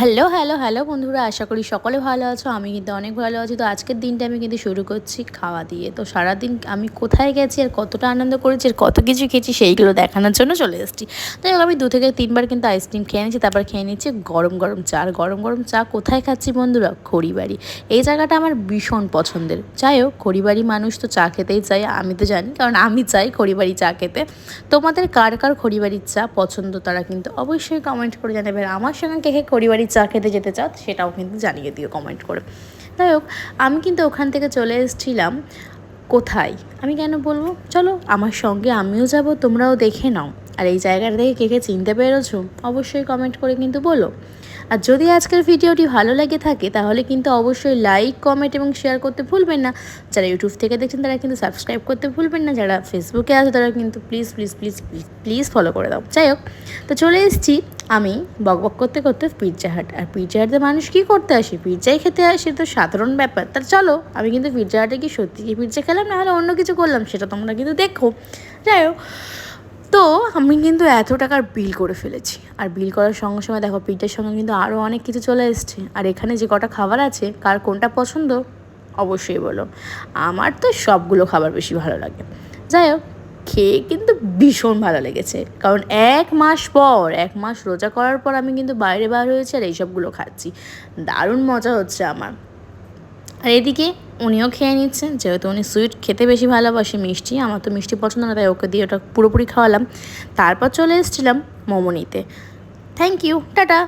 Hello hello hello বন্ধুরা, আশা করি সকলে ভালো আছো। আমি কিন্তু অনেক ভালো আছি। তো আজকের দিনটা আমি কিন্তু শুরু করছি খাওয়া দিয়ে। তো সারাদিন আমি কোথায় গেছি আর কতটা আনন্দ করেছি আর কত কিছু খেয়েছি সেইগুলো দেখানোর জন্য চলে এসেছি। তো আমি 2 থেকে 3 বার কিন্তু আইসক্রিম খেয়ে নিচ্ছি, তারপর খেয়ে নিচ্ছি গরম গরম চা। আর গরম গরম চা কোথায় খাচ্ছি বন্ধুরা? খড়িবাড়ি। এই জায়গাটা আমার ভীষণ পছন্দের। যাই হোক, খড়িবাড়ি মানুষ তো চা খেতেই চায়, আমি তো জানি, কারণ আমি চাই খড়িবাড়ি চা খেতে। তোমাদের কার কার খড়িবাড়ির চা পছন্দ তারা কিন্তু অবশ্যই কমেন্ট করে জানাবে। আর আমার সঙ্গে কে কে খড়িবাড়ির চা খেতে যেতে চাও সেটাও কিন্তু জানিয়ে দিও কমেন্ট করে। যাই হোক, আমি কিন্তু ওখান থেকে চলে এসেছিলাম কোথায়, আমি কেন বলবো, চলো আমার সঙ্গে আমিও যাব, তোমরাও দেখে নাও। আর এই জায়গাটা থেকে কে কে চিনতে পেরেছো অবশ্যই কমেন্ট করে কিন্তু বলো। আর যদি আজকের ভিডিওটি ভালো লেগে থাকে তাহলে কিন্তু অবশ্যই লাইক, কমেন্ট এবং শেয়ার করতে ভুলবেন না। যারা ইউটিউব থেকে দেখছেন তারা কিন্তু সাবস্ক্রাইব করতে ভুলবেন না। যারা ফেসবুকে আছে তারা কিন্তু please please please please please follow করে দাও। যাই হোক, তো চলে এসেছি আমি বকবক করতে করতে পিৎজা হাট। আর পিৎজা হাটে মানুষ কী করতে আসে? পিৎজাই খেতে আসে, তো সাধারণ ব্যাপার। তার চলো আমি কিন্তু পিৎজা হাটে কি সত্যি কি পিৎজা খেলাম না হলে অন্য কিছু করলাম সেটা তোমরা কিন্তু দেখো। যাই হোক, তো আমি কিন্তু এত টাকার বিল করে ফেলেছি। আর বিল করার সঙ্গে সঙ্গে দেখো পিৎজার সঙ্গে কিন্তু আরও অনেক কিছু চলে এসছে। আর এখানে যে কটা খাবার আছে কার কোনটা পছন্দ অবশ্যই বলো। আমার তো সবগুলো খাবার বেশি ভালো লাগে। যাই হোক, খেয়ে কিন্তু ভীষণ ভালো লেগেছে, কারণ 1 মাস রোজা করার পর আমি কিন্তু বাইরে বার হয়েছি আর এইসবগুলো খাচ্ছি। দারুণ মজা হচ্ছে আমার। আর এদিকে উনিও খেয়ে নিচ্ছেন, যেহেতু উনি সুইট খেতে বেশি ভালোবাসে, মিষ্টি আমার তো মিষ্টি পছন্দ না, তাই ওকে দিয়ে ওটা পুরোপুরি খাওয়ালাম। তারপর চলে এসেছিলাম মোমো নিতে। Thank you, tata.